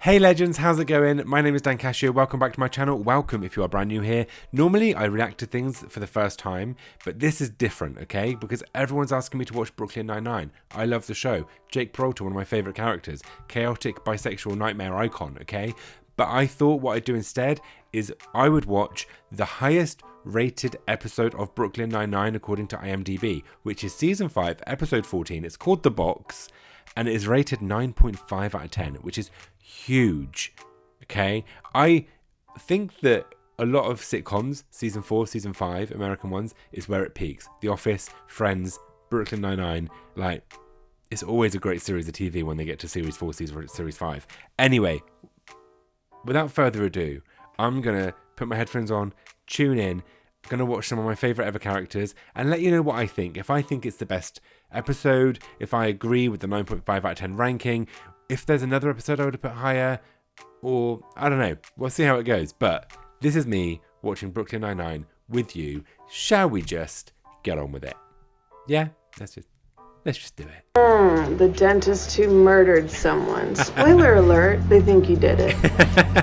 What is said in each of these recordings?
Hey legends, how's it going? My name is Dan Cascio, welcome back to my channel. Welcome if you are brand new here. Normally I react to things for the first time, but this is different, okay? Because everyone's asking me to watch Brooklyn Nine-Nine. I love the show. Jake Peralta, one of my favourite characters. Chaotic, bisexual nightmare icon, okay? But I thought what I'd do instead is I would watch the highest rated episode of Brooklyn Nine-Nine according to IMDb, which is season 5, episode 14. It's called The Box, and it is rated 9.5 out of 10, which is huge. Okay, I think that a lot of sitcoms, season 4, season 5, American ones, is where it peaks. The Office, Friends, Brooklyn Nine-Nine, like, it's always a great series of TV when they get to series 4, series 5. Anyway, without further ado, I'm gonna put my headphones on, tune in, gonna watch some of my favorite ever characters and let you know what I think. If I think it's the best episode, if I agree with the 9.5 out of 10 ranking, if there's another episode I would have put higher, or I don't know. We'll see how it goes. But this is me watching Brooklyn Nine-Nine with you. Shall we just get on with it? Yeah, let's just do it. The dentist who murdered someone. Spoiler alert, they think you did it.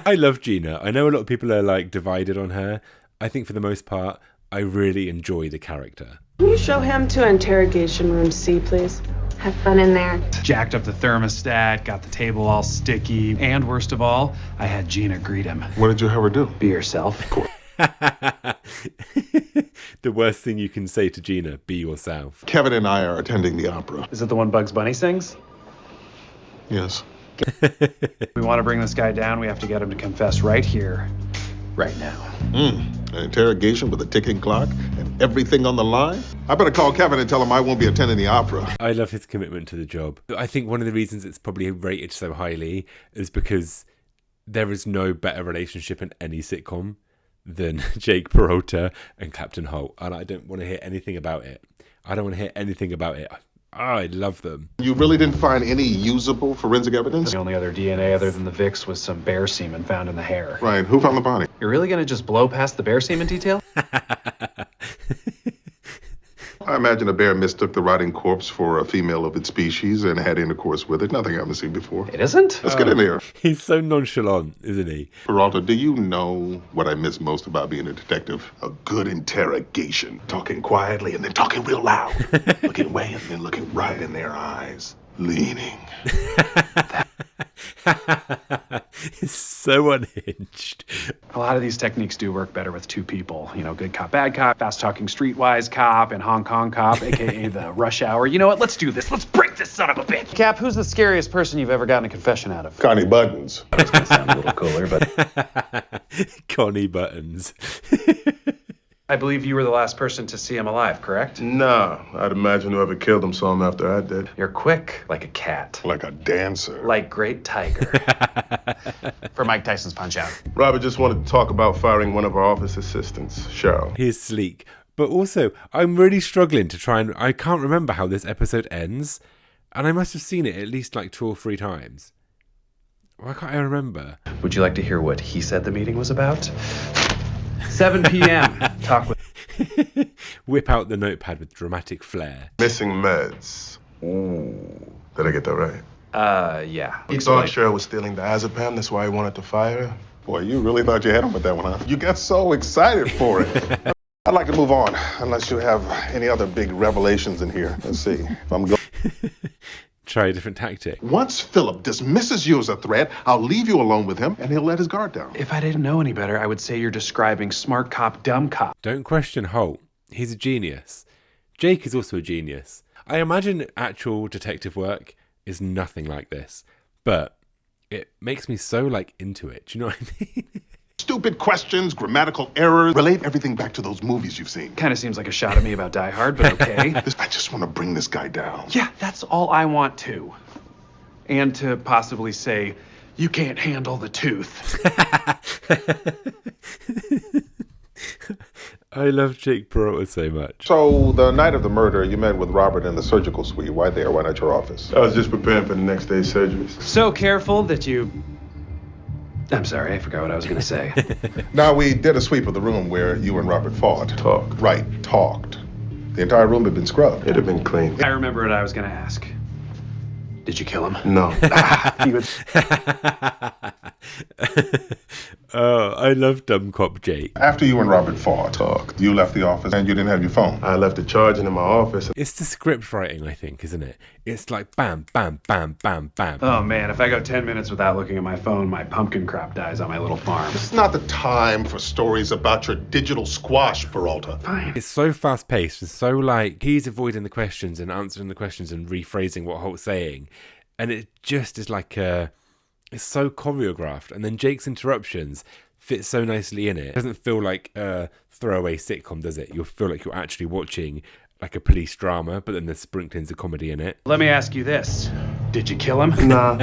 I love Gina. I know a lot of people are like divided on her. I think for the most part, I really enjoy the character. Can you show him to interrogation room C, please? Have fun in there. Jacked up the thermostat, got the table all sticky, and worst of all, I had Gina greet him. What did you have her do? Be yourself. The worst thing you can say to Gina, be yourself. Kevin and I are attending the opera. Is it the one Bugs Bunny sings? Yes. We want to bring this guy down, we have to get him to confess right here, right now. An interrogation with a ticking clock and everything on the line? I better call Kevin and tell him I won't be attending the opera. I love his commitment to the job. I think one of the reasons it's probably rated so highly is because there is no better relationship in any sitcom than Jake Peralta and Captain Holt. And I don't want to hear anything about it. I don't want to hear anything about it. I love them. You really didn't find any usable forensic evidence? The only other DNA other than the Vicks was some bear semen found in the hair. Right, who found the body? You're really going to just blow past the bear semen detail? I imagine a bear mistook the rotting corpse for a female of its species and had intercourse with it. Nothing I haven't seen before. It isn't? Let's get in there. He's so nonchalant, isn't he? Peralta, do you know what I miss most about being a detective? A good interrogation. Talking quietly and then talking real loud. Looking away and then looking right in their eyes. Leaning. It's so unhinged. A lot of these techniques do work better with two people. You know, good cop, bad cop, fast-talking streetwise cop, and Hong Kong cop, a.k.a. the rush hour. You know what? Let's do this. Let's break this son of a bitch. Cap, who's the scariest person you've ever gotten a confession out of? Connie Buttons. That was going to sound a little cooler, but... Connie Buttons. I believe you were the last person to see him alive, correct? Nah, I'd imagine whoever killed him saw him after I did. You're quick, like a cat. Like a dancer. Like Great Tiger. For Mike Tyson's Punch-Out. Robert just wanted to talk about firing one of our office assistants, Cheryl. He's sleek. But also, I'm really struggling to try and... I can't remember how this episode ends. And I must have seen it at least like 2 or 3 times. Why can't I remember? Would you like to hear what he said the meeting was about? 7 p.m. Talk with... Whip out the notepad with dramatic flair. Missing meds. Ooh. Did I get that right? Yeah. He thought Cheryl was stealing diazepam, that's why he wanted to fire her. Boy, you really thought you had him with that one, huh? You got so excited for it. I'd like to move on, unless you have any other big revelations in here. Let's see. If I'm going... Try a different tactic. Once Philip dismisses you as a threat, I'll leave you alone with him, and he'll let his guard down. If I didn't know any better, I would say you're describing smart cop, dumb cop. Don't question Holt. He's a genius. Jake is also a genius. I imagine actual detective work is nothing like this, but it makes me so like into it. Do you know what I mean? Stupid questions, grammatical errors. Relate everything back to those movies you've seen. Kind of seems like a shot at me about Die Hard, but okay. I just want to bring this guy down. Yeah, that's all I want to. And to possibly say, you can't handle the tooth. I love Jake Peralta so much. So, the night of the murder, you met with Robert in the surgical suite. Why there? Why not your office? I was just preparing for the next day's surgeries. So careful that you... I'm sorry, I forgot what I was going to say. Now, we did a sweep of the room where you and Robert fought. Talked. Right, talked. The entire room had been scrubbed. It had been clean. I remember what I was going to ask. Did you kill him? No. He would... Oh, I love dumb cop Jake. After you and Robert fought, you left the office and you didn't have your phone. I left it charging in my office. It's the script writing, I think, isn't it? It's like bam, bam, bam, bam, bam. Oh man, if I go 10 minutes without looking at my phone, my pumpkin crop dies on my little farm. It's not the time for stories about your digital squash, Peralta. Fine. It's so fast paced and so like he's avoiding the questions and answering the questions and rephrasing what Holt's saying. And it just is like it's so choreographed. And then Jake's interruptions fit so nicely in it. It doesn't feel like a throwaway sitcom, does it? You'll feel like you're actually watching like a police drama, but then there's sprinklings of comedy in it. Let me ask you this. Did you kill him? Nah.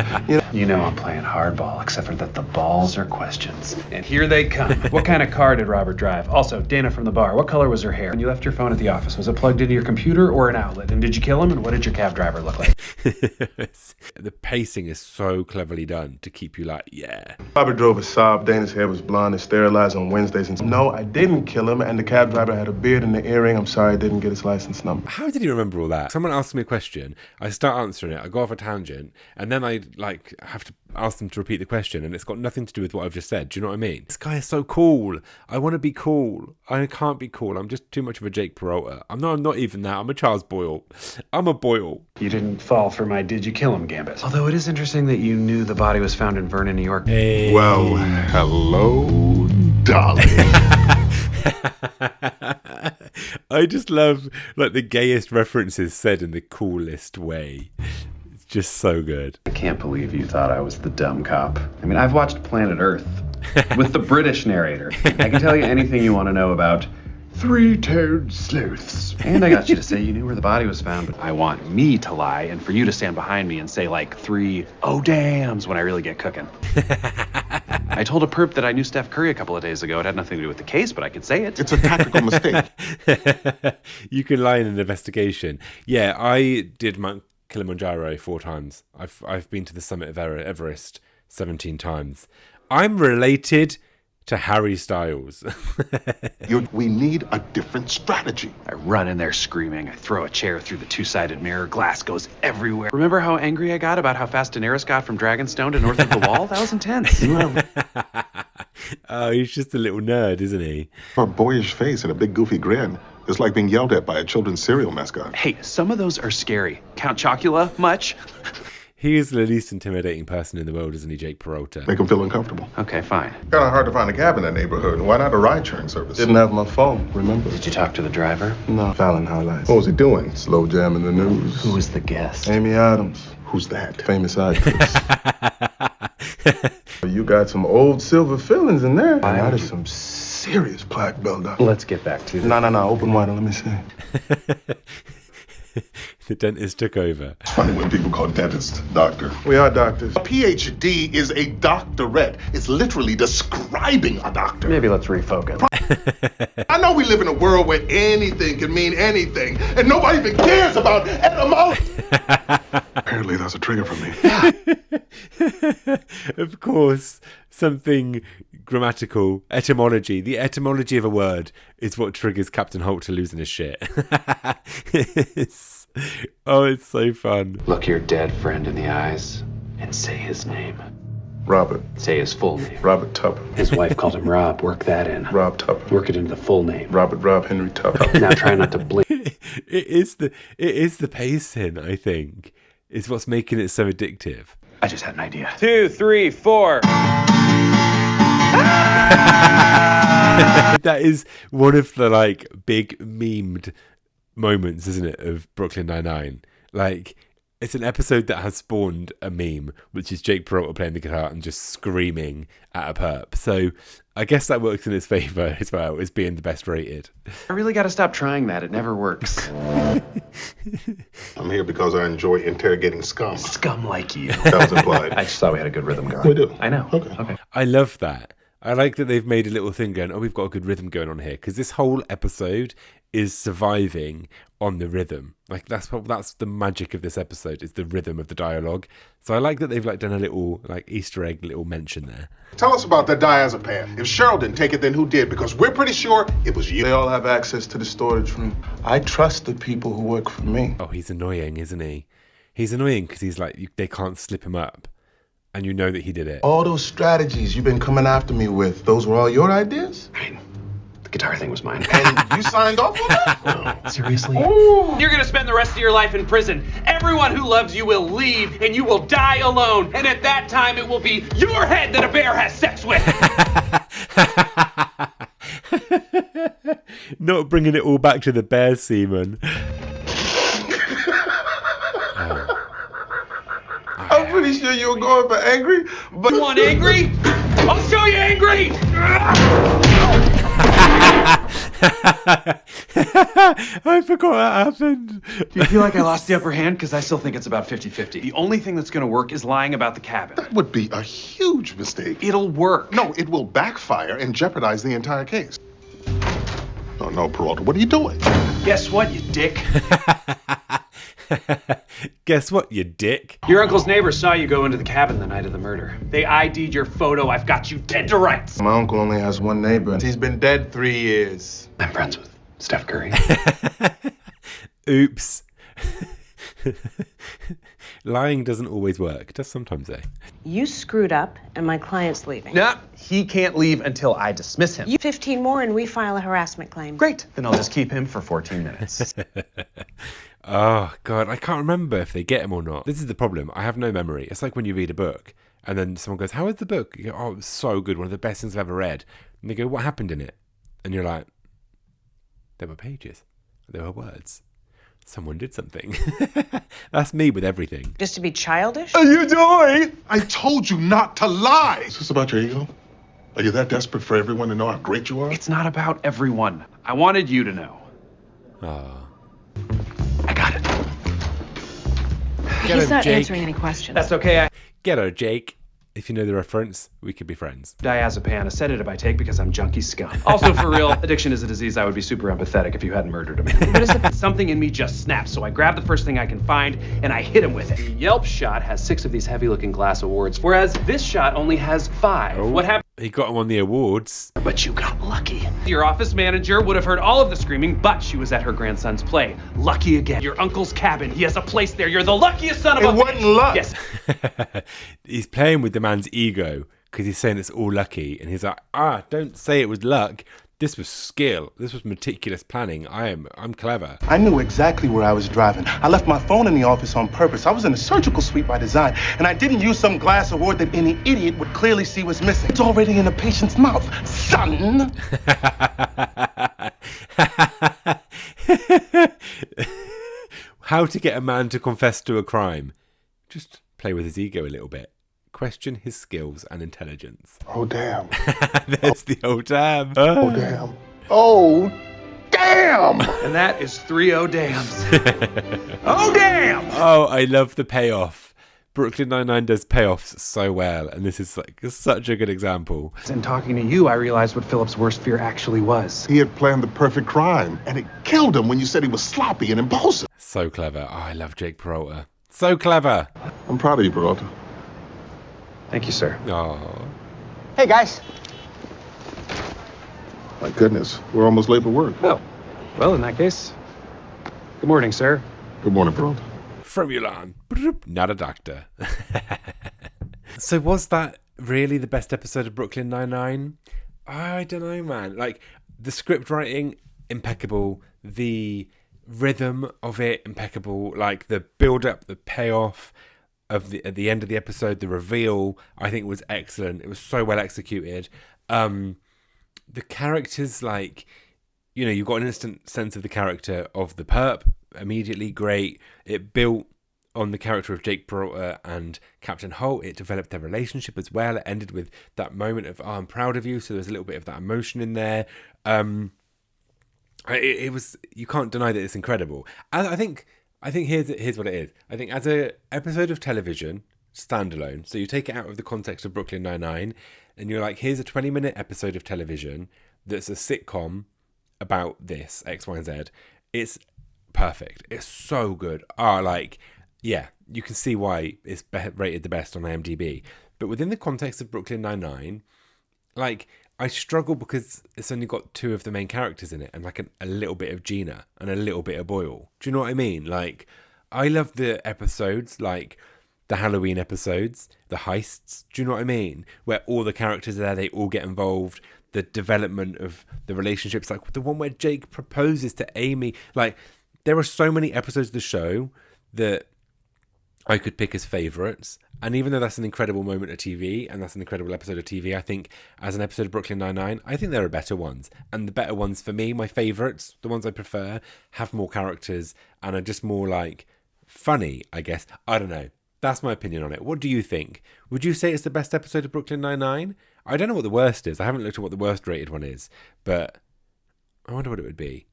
You know I'm playing hardball, except for that the balls are questions. And here they come. What kind of car did Robert drive? Also, Dana from the bar, what color was her hair? When you left your phone at the office, was it plugged into your computer or an outlet? And did you kill him? And what did your cab driver look like? The pacing is so cleverly done to keep you like, yeah. Robert drove a Saab. Dana's hair was blonde and sterilized on Wednesdays. And no, I didn't kill him. And the cab driver had a beard and an earring. I'm sorry I didn't get his license number. How did you remember all that? Someone asks me a question, I start answering it, I go off a tangent, and then I like have to ask them to repeat the question, and it's got nothing to do with what I've just said. Do you know what I mean? This guy is so cool. I want to be cool. I can't be cool. I'm just too much of a Jake Peralta. I'm not even that. I'm a Charles Boyle. I'm a Boyle. You didn't fall for my did you kill him gambit. Although it is interesting that you knew the body was found in Vernon, New York. Hey. Well, hello, darling. I just love like the gayest references said in the coolest way. It's just so good. I can't believe you thought I was the dumb cop. I mean, I've watched Planet Earth with the British narrator. I can tell you anything you want to know about three-toed sleuths. And I got you to say you knew where the body was found, but I want me to lie and for you to stand behind me and say like 3 oh dams when I really get cooking. I told a perp that I knew Steph Curry a couple of days ago. It had nothing to do with the case, but I could say it. It's a tactical mistake. You can lie in an investigation. Yeah, I did Mount Kilimanjaro 4 times. I've been to the summit of Everest 17 times. I'm related to Harry Styles. We need a different strategy. I run in there screaming. I throw a chair through the two-sided mirror. Glass goes everywhere. Remember how angry I got about how fast Daenerys got from Dragonstone to north of the wall? That was intense. Oh, he's just a little nerd, isn't he? A boyish face and a big goofy grin. It's like being yelled at by a children's cereal mascot. Hey, some of those are scary. Count Chocula, much? He is the least intimidating person in the world, isn't he, Jake Peralta? Make him feel uncomfortable. Okay, fine. Kind of hard to find a cab in that neighborhood. Why not a ride-sharing service? Didn't have my phone, remember? Did you talk to the driver? No. Fallon highlights. What was he doing? Slow jam in the news. Who was the guest? Amy Adams. Who's that? Famous actress. You got some old silver fillings in there. That is some serious plaque buildup. Let's get back to this. No. Open wider. Let me see. The dentist took over. It's funny when people call dentists doctor. We are doctors. A PhD is a doctorate. It's literally describing a doctor. Maybe let's refocus. I know we live in a world where anything can mean anything, and nobody even cares about etymology. Apparently that's a trigger for me. Of course, something grammatical, etymology. The etymology of a word is what triggers Captain Holt to losing his shit. It's so fun. Look your dead friend in the eyes and say his name. Robert. Say his full name. Robert Tupper. His wife called him Rob. Work that in. Rob Tupper. Work it into the full name. Robert Rob Henry Tupper. Now try not to blink. It is the pacing, I think, is what's making it so addictive. I just had an idea. 2, 3, 4. That is one of the like big memed moments, isn't it, of Brooklyn Nine-Nine? Like, it's an episode that has spawned a meme, which is Jake Peralta playing the guitar and just screaming at a perp. So I guess that works in his favor as well, as being the best rated. I really got to stop trying that. It never works. I'm here because I enjoy interrogating scum. Scum like you. That was implied. I just thought we had a good rhythm going. We do. I know. Okay. I love that. I like that they've made a little thing going, oh, we've got a good rhythm going on here. Because this whole episode is surviving on the rhythm. Like, that's the magic of this episode, is the rhythm of the dialogue. So I like that they've like done a little like Easter egg little mention there. Tell us about that diazepam. If Cheryl didn't take it, then who did? Because we're pretty sure it was you. They all have access to the storage room. I trust the people who work for me. Oh, he's annoying, isn't he? He's annoying because he's like, they can't slip him up. And you know that he did it. All those strategies you've been coming after me with, those were all your ideas? I mean, the guitar thing was mine. And you signed off on that? Seriously? Ooh. You're gonna spend the rest of your life in prison. Everyone who loves you will leave, and you will die alone. And at that time, it will be your head that a bear has sex with. Not bringing it all back to the bear semen. I'm pretty sure you were going for angry, but... You want angry? I'll show you angry! I forgot that happened. Do you feel like I lost the upper hand? Because I still think it's about 50-50. The only thing that's gonna work is lying about the cabin. That would be a huge mistake. It'll work. No, it will backfire and jeopardize the entire case. Oh, no, Peralta, what are you doing? Guess what, you dick? Guess what, you dick? Your uncle's neighbors saw you go into the cabin the night of the murder. They ID'd your photo. I've got you dead to rights. My uncle only has one neighbor. He's been dead 3 years. I'm friends with Steph Curry. Oops. Lying doesn't always work. It does sometimes, eh? You screwed up, and my client's leaving. Nah, he can't leave until I dismiss him. You 15 more, and we file a harassment claim. Great. Then I'll just keep him for 14 minutes. Oh, God, I can't remember if they get him or not. This is the problem. I have no memory. It's like when you read a book, and then someone goes, how is the book? You go, oh, it was so good. One of the best things I've ever read. And they go, what happened in it? And you're like, there were pages. There were words. Someone did something. That's me with everything. Just to be childish? Are you doing? I told you not to lie. Is this about your ego? Are you that desperate for everyone to know how great you are? It's not about everyone. I wanted you to know. Oh. I got it. Get He's him, not Jake. answering any questions. That's okay. Get her, Jake. If you know the reference, we could be friends. Diazepam, a sedative I take because I'm junkie scum. Also, for real, addiction is a disease. I would be super empathetic if you hadn't murdered him. What is it? Something in me just snaps, so I grab the first thing I can find and I hit him with it. The Yelp shot has 6 of these heavy-looking glass awards, whereas this shot only has 5. Oh. What happened? He got him on the awards. But you got lucky. Your office manager would have heard all of the screaming, but she was at her grandson's play. Lucky again. Your uncle's cabin. He has a place there. You're the luckiest son of a... It wasn't luck. Yes. He's playing with the man's ego because he's saying it's all lucky. And he's like, don't say it was luck. This was skill. This was meticulous planning. I'm clever. I knew exactly where I was driving. I left my phone in the office on purpose. I was in a surgical suite by design, and I didn't use some glass award that any idiot would clearly see was missing. It's already in a patient's mouth, son. How to get a man to confess to a crime. Just play with his ego a little bit. Question his skills and intelligence. Oh, damn. There's the old damn. Oh, damn. Oh, damn. And that is 3 oh dams. Oh, damn! Oh, I love the payoff. Brooklyn Nine-Nine does payoffs so well, and this is like such a good example. In talking to you, I realized what Philip's worst fear actually was. He had planned the perfect crime, and it killed him when you said he was sloppy and impulsive. So clever. Oh, I love Jake Peralta. So clever. I'm proud of you, Peralta. Thank you, sir. Oh. Hey, guys. My goodness, we're almost late for work. Oh, well, in that case, good morning, sir. Good morning, Peralta. From Milan. Not a doctor. So was that really the best episode of Brooklyn Nine-Nine? I don't know, man. Like, the script writing, impeccable. The rhythm of it, impeccable. Like, the build-up, the payoff of at the end of the episode, the reveal, I think was excellent. It was so well executed. The characters, like, you know, you got an instant sense of the character of the perp, immediately great. It built on the character of Jake Peralta and Captain Holt. It developed their relationship as well. It ended with that moment of, I'm proud of you. So there's a little bit of that emotion in there. It was, you can't deny that it's incredible. I think here's what it is. I think as a episode of television, standalone, so you take it out of the context of Brooklyn Nine-Nine, and you're like, here's a 20-minute episode of television that's a sitcom about this, X, Y, and Z. It's perfect. It's so good. Yeah, you can see why it's rated the best on IMDb. But within the context of Brooklyn Nine-Nine, like, I struggle because it's only got 2 of the main characters in it and like a little bit of Gina and a little bit of Boyle. Do you know what I mean? Like, I love the episodes like the Halloween episodes, the heists. Do you know what I mean? Where all the characters are there, they all get involved. The development of the relationships, like the one where Jake proposes to Amy. Like, there are so many episodes of the show that I could pick as favourites. And even though that's an incredible moment of TV and that's an incredible episode of TV, I think as an episode of Brooklyn Nine-Nine, I think there are better ones. And the better ones for me, my favourites, the ones I prefer, have more characters and are just more like funny, I guess. I don't know. That's my opinion on it. What do you think? Would you say it's the best episode of Brooklyn Nine-Nine? I don't know what the worst is. I haven't looked at what the worst rated one is, but I wonder what it would be.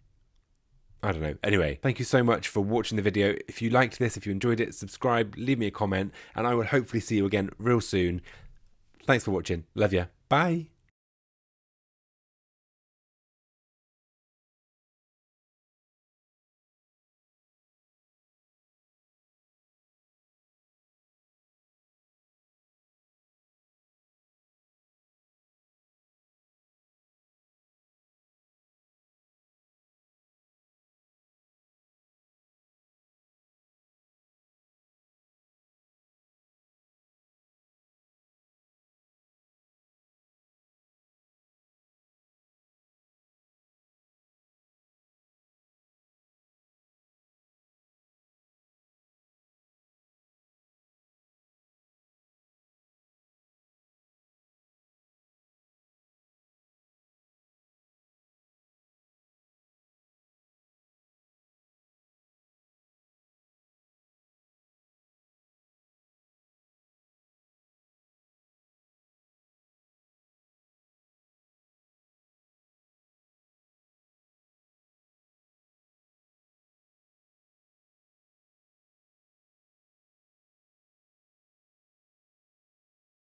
I don't know. Anyway, thank you so much for watching the video. If you liked this, if you enjoyed it, subscribe, leave me a comment, and I will hopefully see you again real soon. Thanks for watching. Love ya. Bye.